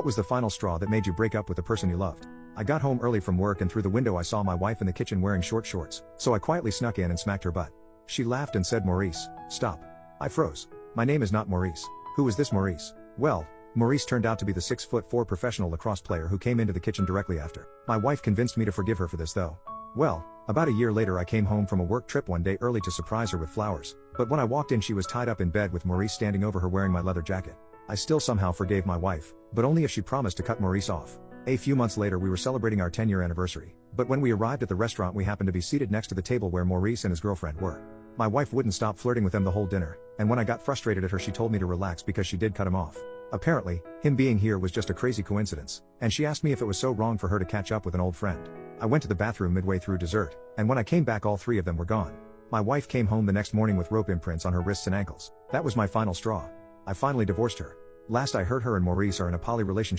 What was the final straw that made you break up with the person you loved? I got home early from work and through the window I saw my wife in the kitchen wearing short shorts, so I quietly snuck in and smacked her butt. She laughed and said, "Maurice, stop." I froze. My name is not Maurice. Who is this Maurice? Well, Maurice turned out to be the 6'4" professional lacrosse player who came into the kitchen directly after. My wife convinced me to forgive her for this though. Well, about a year later I came home from a work trip one day early to surprise her with flowers, but when I walked in she was tied up in bed with Maurice standing over her wearing my leather jacket. I still somehow forgave my wife, but only if she promised to cut Maurice off. A few months later we were celebrating our 10-year anniversary, but when we arrived at the restaurant we happened to be seated next to the table where Maurice and his girlfriend were. My wife wouldn't stop flirting with them the whole dinner, and when I got frustrated at her she told me to relax because she did cut him off. Apparently, him being here was just a crazy coincidence, and she asked me if it was so wrong for her to catch up with an old friend. I went to the bathroom midway through dessert, and when I came back all three of them were gone. My wife came home the next morning with rope imprints on her wrists and ankles. That was my final straw. I finally divorced her. Last I heard her and Maurice are in a poly relationship.